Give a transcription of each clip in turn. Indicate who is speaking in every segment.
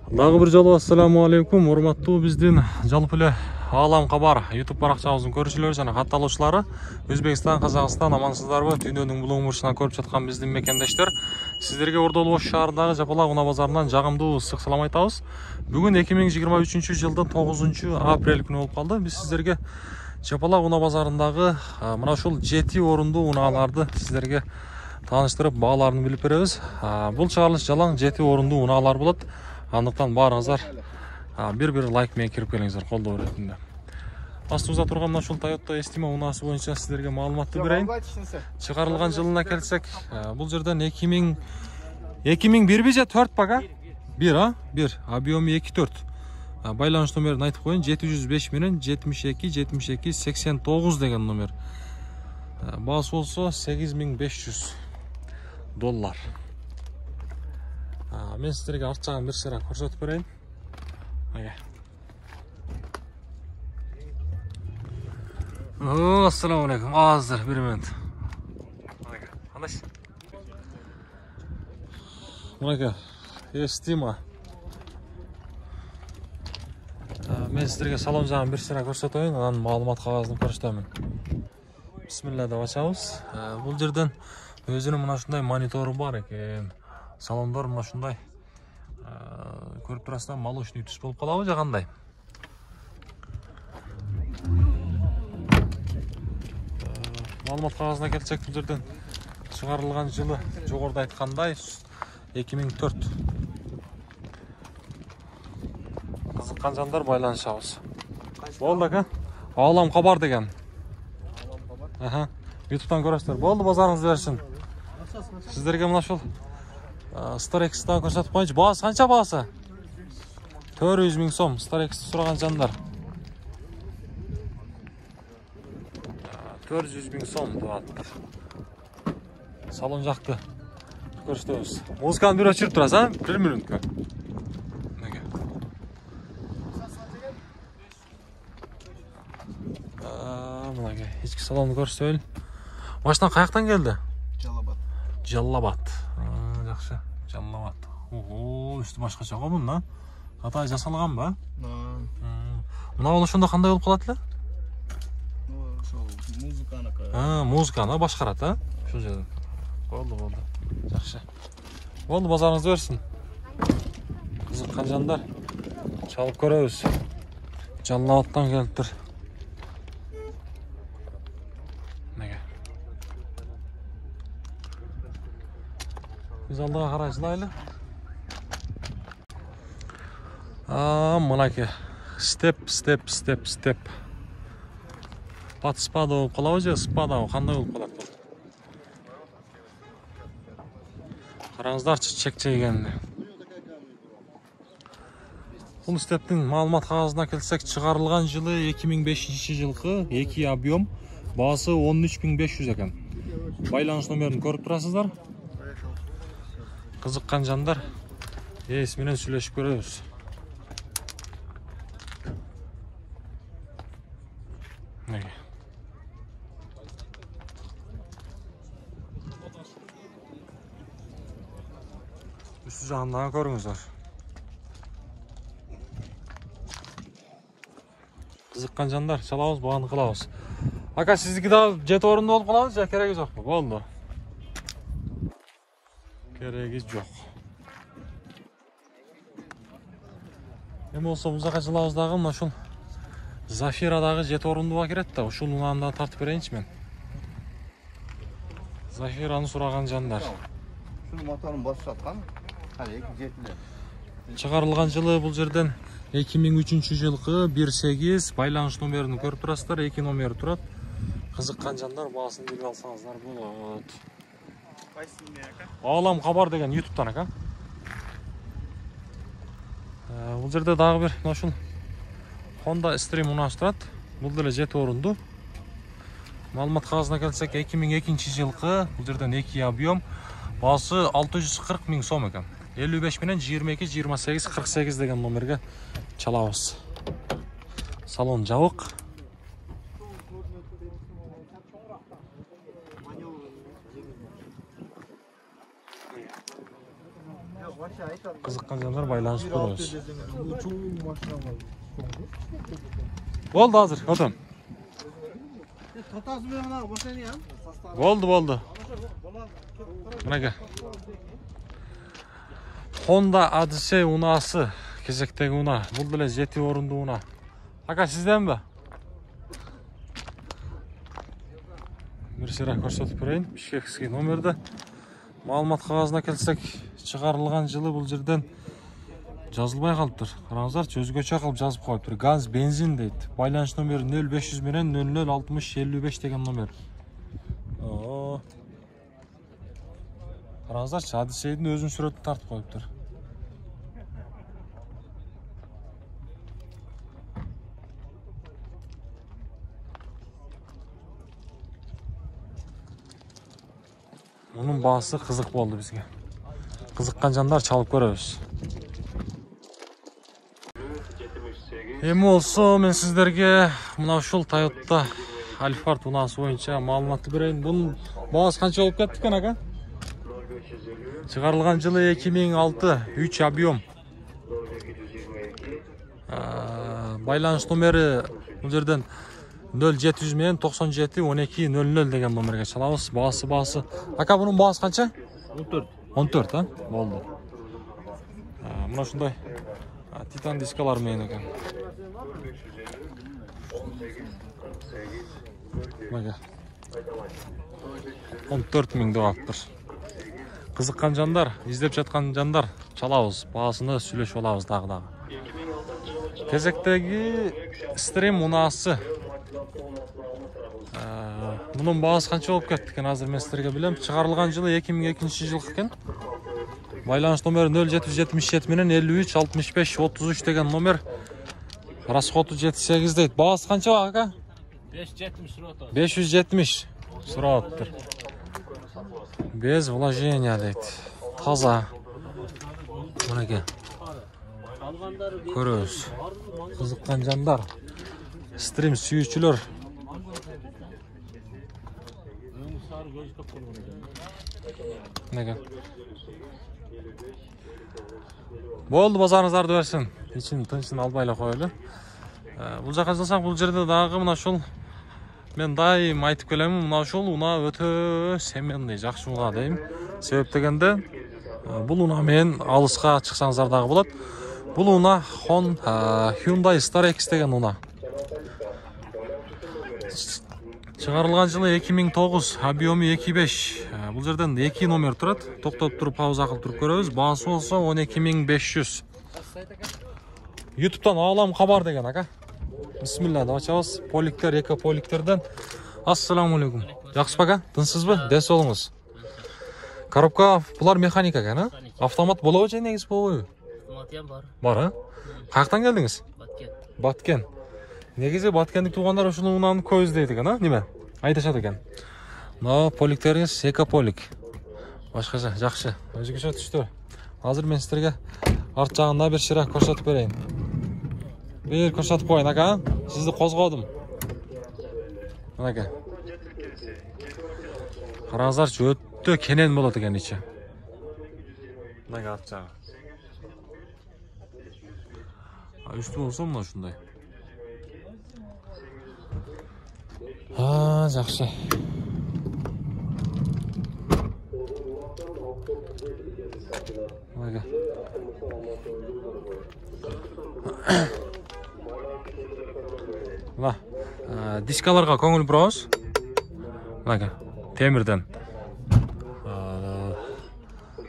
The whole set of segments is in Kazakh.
Speaker 1: Дагы бир жолу ассаламу алейкум, урматтуу биздин жалпы эле Алам Кабар YouTube баракчабыздын көрүүчүлөрү жана катталуучулары, Өзбекстан, Казакстан амансыздарбы? Дүйнөнүн булуң бурчунан көрүп жаткан биздин мекендештер, сиздерге Ордолбош шаарындагы Жапалак унаа базарынан жагымдуу ысык салам айтабыз. Бүгүн 2023 жылдын 9 апрель күнү болуп калды. Биз сиздерге Жапалак унаа базарындагы мына ушул 7 орундуу унааларды сиздерге тааныштырып, бааларын билип беребиз. Бул чыгарылыш жалаң 7 орундуу унаалар болот. Андыктан баарыңыздар бир лайк менен кирип келиңиздер, колдоо иретинде. Астыбызда турган мына ушул Toyota Estima унаасы боюнча сиздерге маалыматты берейин. Чыгарылган жылына келсек, бул жерден 2001 же 4 бага? 1 объему 2-4. Байланыш номерин айтып коеюн, 705 менен 72 89 деген номер. Баасы болсо $8500. Мен сиздерге арт жагын бир сыйра көрсөтүп берейин. Ассаламу алейкум. Азыр бир минут. Кандай? Мынакей Estima. Мен сиздерге салон жагын бир сыйра көрсөтөйүн, анан маалымат кагазын көрсөтөмүн. Бисмилла деп ачабыз. Бул жерден өзүнүн мына ушундай монитору бар экен. Салондор мына ушундай көрүп турасыздар, молочный түс болуп калабы же кандай? Маалымат кагазына келсек, бул жерден чыгарылган жылы жогоруда айткандай 2004. Кызыккан жандар байланышабыз. Болду ака. Алам Кабар деген. YouTube'дан көрөсүздөр. Болду, базарыңыз берсин. Сиздерге мына ушул Starex'ten көрсөтүп коюнчу. Баасы канча баасы? 400 000 сом. Starex'ти сураган жандар. 400 000 сом деп аттыр. Салон жакты көрсөтөбүз. Музыканы бир өчүрүп турасыз, 1 минутка. Мынакей ички салонду көрсөтөлү. Машина каяктан келди? Жаллабад. Жакшы. Жаллабад. Үстү башкача го мында. Катай жасалганбы? Мына ошондо кандай болуп калат эле? Музыканы башкарат, ошол жерден. Болду. Жакшы. Болду, базарыңызды берсин. Кызыккан жандар чалып көрөбүз. Жаллабадтан келиптир. Biz алдыга карай жылайлы. Мынакей степ. Пат спада болуп калабы же спада кандай болуп калат бул? Караңыздарчы чек жейгенди. Бул стептин маалымат кагазына келсек, чыгарылган жылы 2005 жылкы 2 объем, баасы 13500 экен. Байланыш номерин көрүп турасыздар. Кызыккан жандар ээс менен сүйлөшүп көрөбүз. Үстү жагынан көрүңүздөр. Кызыккан жандар чалабыз, бааны кылабыз. Ака, сиздики дагы 7 орунду болуп калабы же кереги жокпу? Болду. Кереги жок. Эми болсо бул жака жылабыздагы мына ушул Зафирадагы 7 орундуга кирет да, ушул унааны да тартып берейинчи мен. Зафираны сураган жандар.
Speaker 2: Ушул моторун басып жаткан. Калек 7.
Speaker 1: Чыгарылган жылы бул жерден 2003 жылкы 18, байланыш номерин көрүп турасыздар, 2 номери турат. Кызыккан жандар баасын билип алсаңыздар болот. Алам Кабар деген YouTube'дан ака. Бул жерде дагы бир мына ушул Honda Stream унаасы турат. Бул деле 7 орунду. Маалымат кагазына келсек, 2002 жылкы, бул жерден 2 объем, баасы 640 000 сом экен. 55 менен 28 деген номерге чалабыз. Салон жабык. Кызыккан жандар байланышып көрөбүз.
Speaker 2: Чоң машина бар.
Speaker 1: Болду азыр, отом.
Speaker 2: Татасы менен ана машина я?
Speaker 1: Болду. Мынага. Honda Odyssey unası, кезектеги уна. Бул деле 7 орундуу уна. Ака сизденби? Бир сыйра көрсөтүп берейин. Бишкекский номерде. Маалымат кагазына келсек, чыгарылган жылы бул жерден жазылбай калыптыр. Караңыздарчы, өзгөчө кылып жазып коюптур. Газ, бензин дейт. Байланыш номери 0500 менен 006055 деген номер. Караңыздарчы, Odyssey'дин өзүнүн сүрөтүн тартып коюптур. Мунун баасы кызык болду бизге. Кызыккан жандар чалып көрөбүз. Эми болсо мен сиздерге мына ушул Toyota Alphard унаасы боюнча маалыматты берейин. Бунун баасы канча болуп кетти экен, ака? Чыгарылган жылы 2006, 3 объем. Байланыш номери бул жерден 0700 менен 97 12 00 деген номерге чалабыз. Баасы. Ака, бунун баасы канча? 14, а? Болду. Мына ушундай титан дискалар менен экен. Мага. 14 000 деп аптыр. Кызыккан жандар, издеп жаткан жандар чалабыз. Баасыны сүйлөшүп алабыз дагы. Кезектеги Stream унаасы. Мунун баасы канча болуп кетти экен, азыр мен сиздерге билем. Чыгарылган жылы 2002 жыл экен. Байланыш номери 0777 менен 53 65 33 деген номер. Расходу 78 дейт. Баасы канча ака?
Speaker 3: 570 сурат.
Speaker 1: 570 сураттыр. Без вложения дейт. Таза. Мынеке. Көрөбүз. Кызыккан жандар, стрим сүйүүчүлөр. Неге? Болду, базарыңыздарды берсин. Тынчын албай эле коелу. Бул жака жылсак, бул жерде дагы мына ушул мен дайым айтып келемин, мына ушул уна өтө семенный, жакшы уна дейм. Себеп дегенде, бул уна менен алыска чыксаңыздар дагы болот. Бул уна Hyundai Star X деген уна. Чыгарылган жылы 2009, объему 2.5. Бул жерден 2 номер турат. Токтоп туруп пауза кылып туруп көрөбүз. Баасы болсо 12500. YouTube'дан Алам Кабар деген, ака. Бисмилла, деп ачабыз. Поликтер, эко-поликтерден. Ассаламу алейкум. Жакшы ака, тынчсызбы? Дес болуңуз. Коробка, булар механика экен, а? Автомат болобу же негиз болбойбу?
Speaker 3: Автомат бар.
Speaker 1: Бар, а? Каяктан келдиңиз?
Speaker 3: Баткен.
Speaker 1: Негизи Баткендик туугандар ушуну унаны көп издейт экен, а? Неме? Айтышат экен. Но поликтериңиз эко-полик. Башкача, жакшы. Өзгөчө түштү. Азыр мен сиздерге арт жагында бир ширак көрсөтүп берейин. Бир көрсөтүп коеюн, ака. Сизди козгодум. Мынакей. Караңыздарчы, өтө кенен болот экен ичи. Мынакей арт жагы. Үстү болсо мына ушундай. Жакшы. Мынакей. Мына дискаларга көңүл бурабыз. Мынакей, темирден.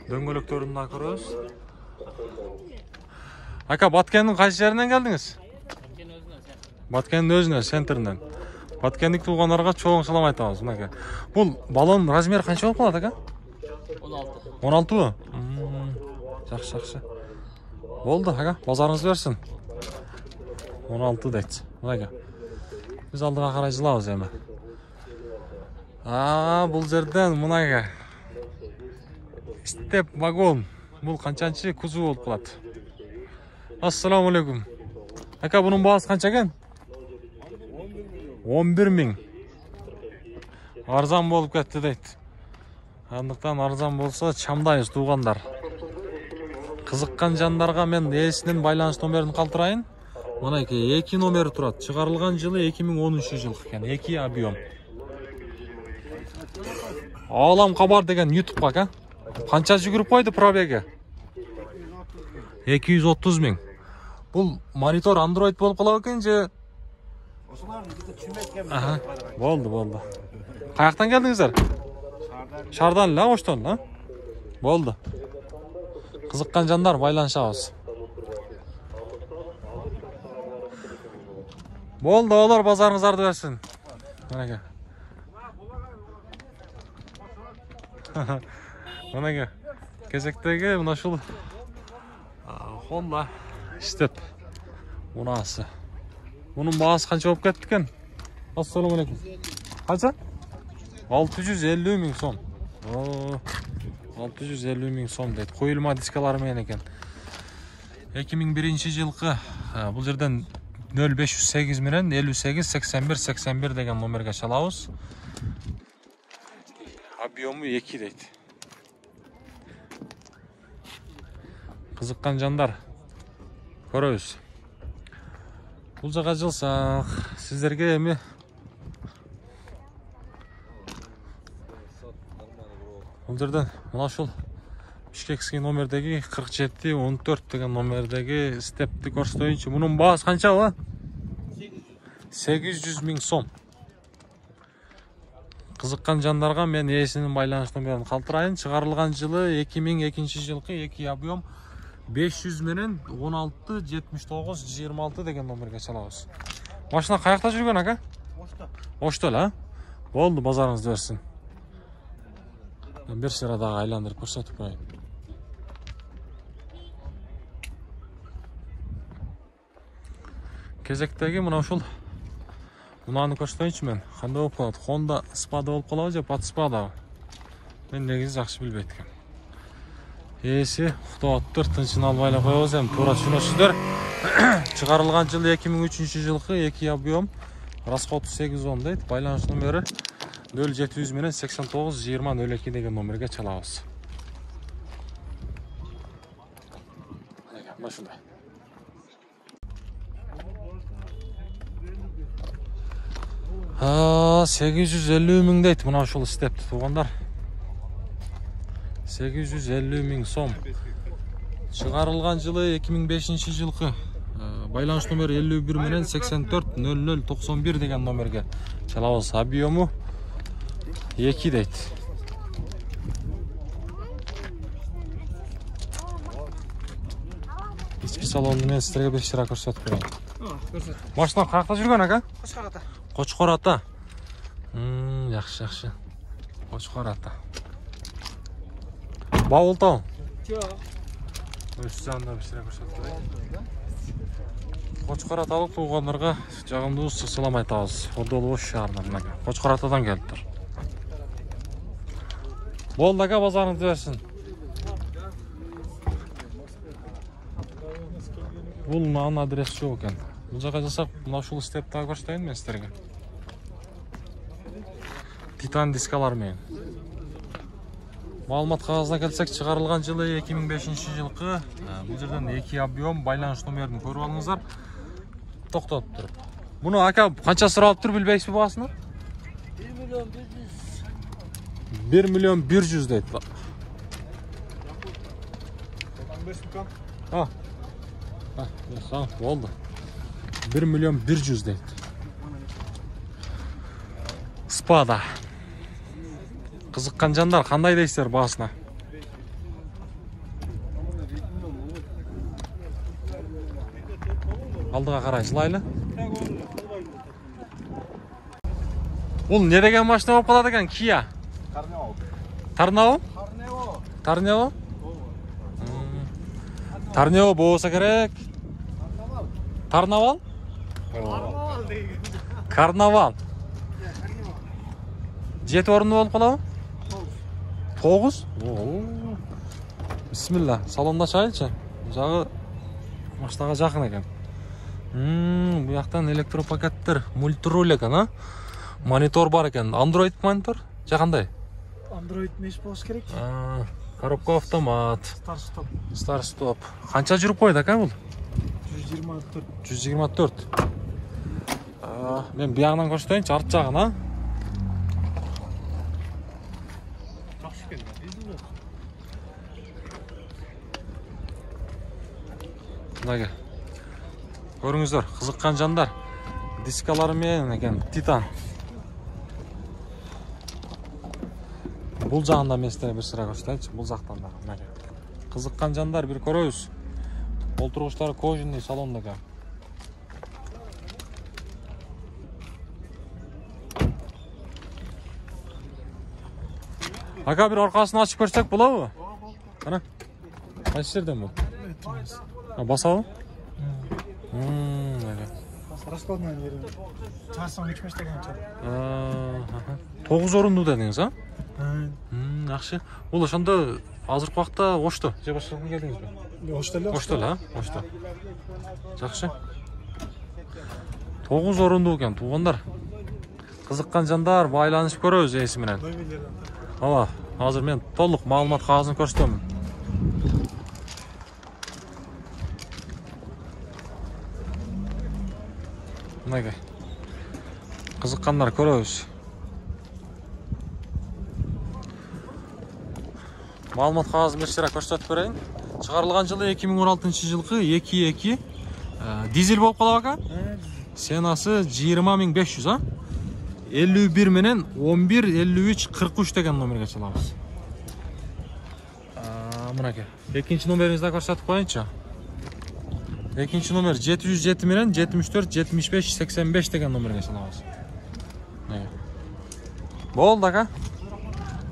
Speaker 1: Дөңгөлөктөрүн да көрөбүз. Ака, Баткендин кайсы жеринен келдиңиз? Баткендин өзүнө, центринен. Баткендик туугандарга чоң салам айтабыз. Мынакей. Бул баллон размери канча болуп калат, ака?
Speaker 3: 16.
Speaker 1: 16бы? Жакшы. Болду, ака, базарыңыз берсин. 16 дейт. Мынакей. Биз алдыга карай жылабыз эми. Бул жерден мынакей. Степ вагон. Бул канчанчы кузов болуп калат. Ассаламу алейкум. Ака, бунун баасы канча экен? 11 000. Арзан болуп кетти дейт. Андыктан арзан болсо чамдайбыз туугандар. Кызыккан жандарга мен ээсинин байланыш номерин калтырайын. Мынакей 2 номери турат. Чыгарылган жылы 2010 жыл экен. 2 объем. Алам кабар деген YouTube'га ка. Канча жүгүрүп койду пробеги? 230 миң. Бул монитор Android болуп калат экен же?
Speaker 2: Ошолордун бизде түшүнбөйт экен.
Speaker 1: Болду. Каяктан келдиңиздер? Шардан эле, оштон эле. Болду. Кызыккан жандар байланышабыз. Болду, олар базарыңыздарды берсин. Мынакей. Мынакей. Кезектеги мына ушул Honda Step унасы. Bunun baası kança olup ketdi eкен? Assalamu alaikum. Kança? 650 ming so'm. 650 ming so'm deydi. Qo'yilma diskalari men ekan. 2001-жылкы бул жерден 0508 менен 58 81 81 деген номерге чалабыз. Объему 2 дейт. Кызыккан жандар көрөбүз. Бул жака жылсак, сиздерге эми бул жерден мына ушул Бишкекский номердеги 47 14 деген номердеги степти көрсөтөйүнчү. Мунун баасы канча ба? 800 миң сом. Кызыккан жандарга мен ээсинин байланыш номерин калтырайын. Чыгарылган жылы 2002-жылкы 2 объем 500 менен 16 79 26 деген номерге чалабыз. Машина каякта жүргөн ака? Ошто эле. Болду, базарыңызды берсин. Бир сырадагы айландырып көрсөтүп коеюн. Кезектеги мына ушул мунаны көрсөтөйүнчү мен. Кандай болуп калат? Honda Spada болуп калабы же Pat Spada? Мен негизи жакшы билбейт экенмин. Ээси уктаптыр, тынчын албай эле коебуз, эми туура түшүнөсүздөр. Чыгарылган жылы 2003-жылкы 2 объем, расходу 810 дейт. Байланыш номери 0700 менен 89 20 02 деген номерге чалабыз. Мына ушундай. А, 850 миң дейт мына ушул степти туугандар. 850 миң сом. Чыгарылган жылы 2005-жылкы. Байланыш номери 51 менен 84 00 91 деген номерге чалабыз. Объему 2 дейт. Ички салонду мен сиздерге бир шыра көрсөтүп коеюн. Машина каякта жүргөн ака?
Speaker 2: Кочкор ата.
Speaker 1: Кочкор ата. Жакшы. Кочкор ата. Баултау.
Speaker 3: Жок.
Speaker 1: Өз жанында бир шыра көрсөтүп коеюн. Кочкор аталык туугандарга жагымдуу салам айтабыз. Ордолу Ош шаарынан мынакей. Кочкор атадан келиптир. Болду ака, базарыңызды берсин. Бул нан адрес жок экен. Бул жака жасак, мына ушул степти көрсөтөйүн мен сиздерге. Титан дискалар менен. Маалымат кагазына келсек, чыгарылган жылы 2005-жылкы. Бул жерден 2 объем, байланыш номерин көрүп алыңыздар. Токтоп туруп. Муну ака канча суралыптыр билбейсизби баасын? 1 миллион 100 дейт. Болду. 1 миллион 100 дейт. Spada. Кызыккан жандар кандай дейсиздер баасына? Алдыга карай жылайлы. Бул не деген машина болуп калат экен? Kia. Тарнео? Тарнео? Тарнео болса керек. Карнавал? Карнавал. 7 орунду болуп калабы? 9? Бисмилла, салонда чайылчы. Жагы машинага жакын экен. Бу жактан электропакеттер, мультируль экен, а? Монитор бар экен. Android монитор? Же кандай?
Speaker 4: Android меш болуш керек.
Speaker 1: Коробка автомат.
Speaker 4: Старт-стоп.
Speaker 1: Старт-стоп. Қанша жүріп қойды ака бұл?
Speaker 4: 124.
Speaker 1: 124. Мен bir жағынан көрсетейінші, арт жағына. Мынаға. Көріңіздер, қызыққан жандар. Дискаларымен екен, Титан. Бұл жағында мен сіздерге бір sıra көрсетейінші, бұл жақтан да. Қызыққан жандар бір көріңіз. Отырғыштары кожаный салонда. Aka bir arkasını açıp görсек болады mı? Ana. Қайсы жерден бұл? Басауы?
Speaker 4: Раскладной yeri. Çarşamba 3-5 деген çar.
Speaker 1: 9 орынды дедіңіз, а?
Speaker 4: Жақсы.
Speaker 1: Ол ошонда азыркы убакта Ошто. Же башкадан келдиңиз бе?
Speaker 4: Ошто эле.
Speaker 1: Ошто эле, Ошто. Жакшы. 9 орынды экен, туугандар. Кызыккан жандар байланышып көрөбүз эси менен. Ала, азыр мен толук маалымат кагазын көрсөтөм. Мынага. Кызыккандар көрөбүз. Маалымат кагазын бир sıra көрсөтүп берейин. Чыгарылган жылы 2016-жылкы 2.2 дизель болуп калат ака. Сенасы 20.500, а? 51 менен 11 53 43 деген номерге чалабыз. Мынаке. Экинчи номерибизди көрсөтүп коеюнчу. Экинчи номер 707 менен 74 75 85 деген номерге чалабыз. Болду ака.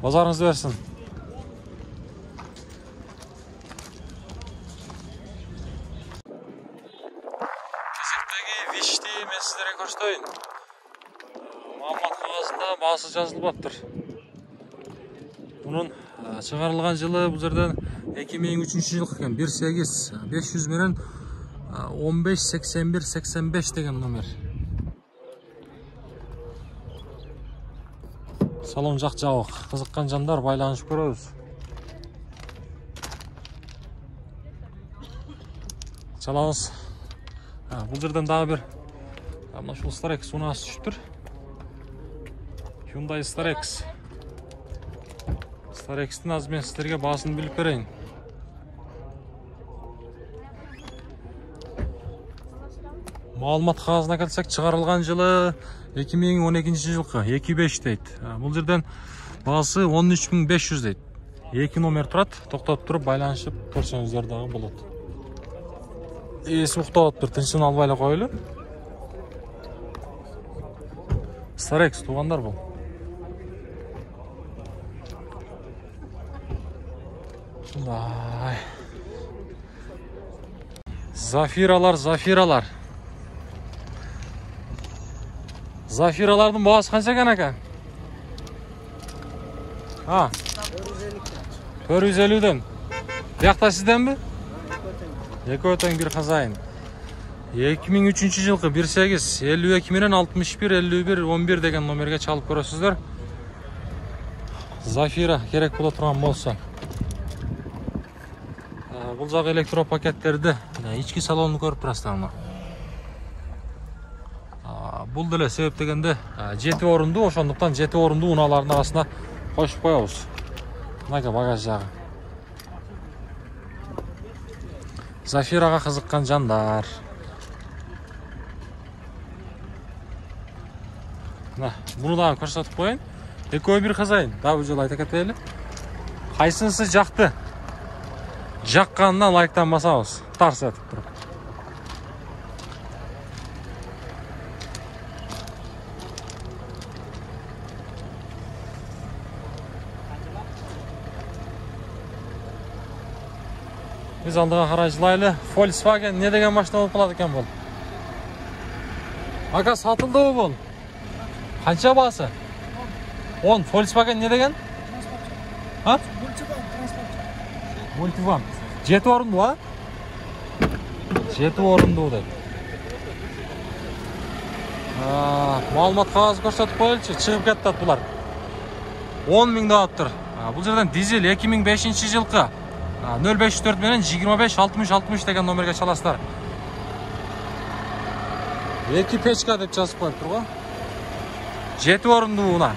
Speaker 1: Базарыңызды берсин. Вишти мен сіздерге көрсөтөйүн. Маалымат кагазында баасы жазылып. Bunun чыгарылган жылы бул жерден 2003-жылкы экен. 18 500 менен 15 81 85 деген номер. Салон жак жабык. Кызыккан жандар байланышып көрөбүз. Чалабыз. Бұл жерден дағы бір ушул Starex унаас түшүптүр. Hyundai Starex. Starex'tin азыр мен сіздерге баасын билип берейин. Маалымат кагазына келсек, чыгарылган жылы 2012-жылкы 2.5 дейт. Бул жерден баасы 13.500 дейт. 2 номер турат, токтоп туруп байланышып көрсөңүздөр дагы болот. Esi uqtap bir tinchini alып эле коелу. Starex туугандар бул. Ай. Зафиралар. Зафиралардын баасы канча экен ака? 450ден. Биякта сизденби? Екі өтен bir хазайын. 2003-жылкы 18 52 менен 61 51 11 деген номерге чалып көрөсүздөр. Зафира керек боло турган болсо. Бул жагы электропакеттерди, ички салонду көрүп турасыздар. Бул деле себеп дегенде 7 орунду, ошондуктан 7 орунду унаалардын арасына коюп коебуз. Мына багаж жагы. Зафирага кызыккан жандар. Буну дагы көрсөтүп коеюн. Экөө бир хазайын. Дагы жолу айта кетели. Кайсынысы жакты? Жакканына лайктан басабыз. Тарс этип туруп. Biz алдыга карай жылайлы. Volkswagen не деген машина болуп калат экен бул? Ака сатылдыбы бул? Канча баасы? 10. Volkswagen не деген? Мультиван. 7 орунду, а? 7 орунду дейт. Маалымат кагазы көрсөтүп коелучу, чыгып кетти булар. 10 миң деп атыптыр. Бұл жерден дизель 2005 жылқы 054 менен 25-60-60 деген номерге чаласыздар. 2 печка деп жазып қойып тұр ғой. 7 орынды бұна.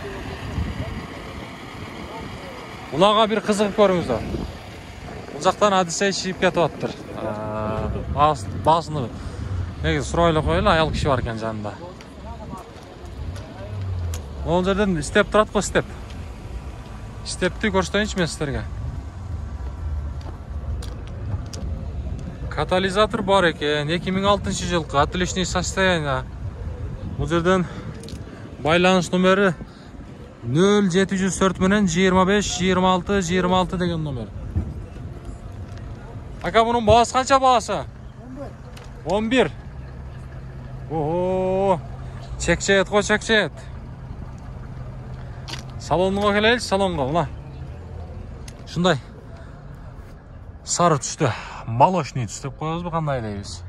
Speaker 1: Бұлаға бір қызығып көріңіздер. Бұл жақтан Одиссей шиіп кетіп attыр. Басыны негізі сұрайлы қойлы, аял кіші бар екен жанында. Ол жерден степ тұрады қой, степ. Степті көрсетейінші мен сіздерге. Катализатор бар екен, 2006 жылқы, отличный состояние. Бұл жерден байланыс номері 0704 менен 25-26-26 деген номер. Ака, бұның бағасы қанша бағасы? 11. Ого, чек-чет қой, чек-чет. Салонға келелі, салонға, мұна. Шындай. Сары түсті, молочный түстеп қойыз бұл қандай дейбіз.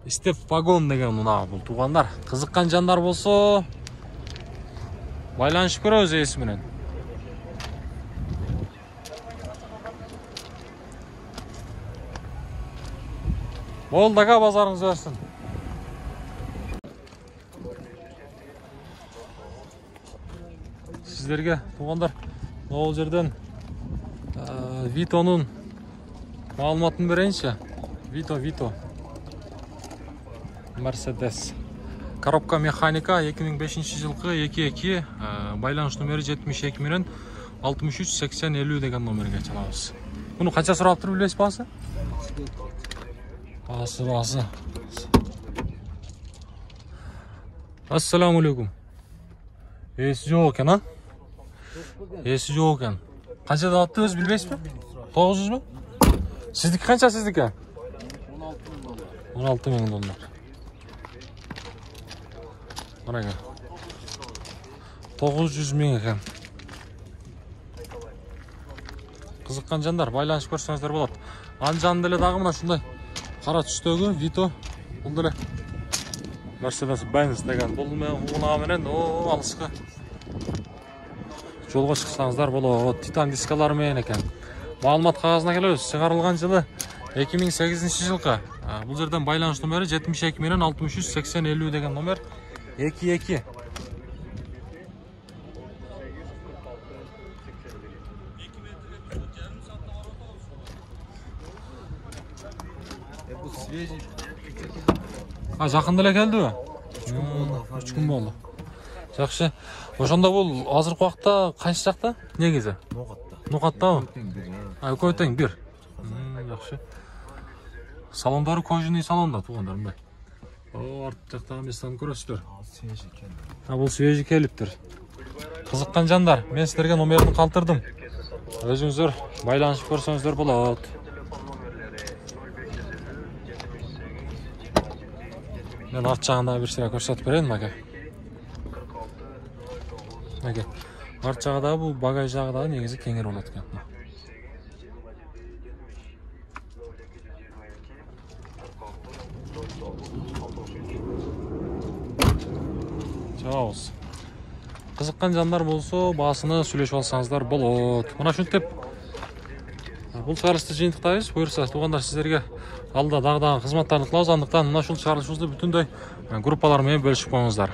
Speaker 1: Степ вагон деген мұна бұл туғандар. Қызыққан жандар болса, байланышып көрі өз есімінен. Болдаға базарыңыз өрсін. Сіздерге туғандар ол жерден Витоның мағлұматын берейінші. Вито. Мерседес. Коробка механика 2005 жылқы 2-2. Байланış номері 72 менен 63-80-50 деген номерге чалабыз. Бұны қанша сұрап тұр білесіз басы? Басы. Ассаламу алейкум. Есі жоқ екен, а? Есі жоқ екен. Қанша да атты өз білбейсіз бе? 900 бе? Сіздікі қанша сіздікі? 16 мың доллар. Қараға. 900 мың екен. Қызыққан жандар, байланышып көрсеңіздер болады. Анжанды еле дағы мұна шындай. Қара түстегі, Вито. Бұл діле. Мерседес Benz деген. Бұл мұнаға менен, алысқы. Жолға шықсаңыздар, бұл титан дискалары мен екен. Мағлұмат қағазына келеміз. Шығарылған жылы 2008 жылқы. Бұл жерден байланış номері 72 менен 63-80-50 деген номер 2-2. Жақында эле келди бе? 3 күн болды. Жақшы. Ошонда бұл азыркы уақытта қайсы жақта? Негізі? Ноқатта. Көйтең бір. Жақшы. Салондары кожаный салонда туғандар мындай. Арт жақтағы местаны көресіздер. Бұл свежий келіптір. Қызыққан жандар, мен сіздерге номерін қалтырдым. Өзіңіздер байланышып көрсеңіздер болады. Мен арт жағында бір сірә көрсетіп берейін, мәке. Арт жағында бұл багаж жағында негізі кеңер болады екен. Жауыз. Қызыққан жандар болса, басыны сөйлешіп алсаңыздар болады. Мұна шүнтеп, бұл шығарылысты жиынтықтайыз. Бұйырса, туғандар сіздерге алда дағдаған қызматтарын қылауыз. Андықтан мұна шүл шығарылышымызды бүтіндей группалармен бөлішіп қойыңыздар.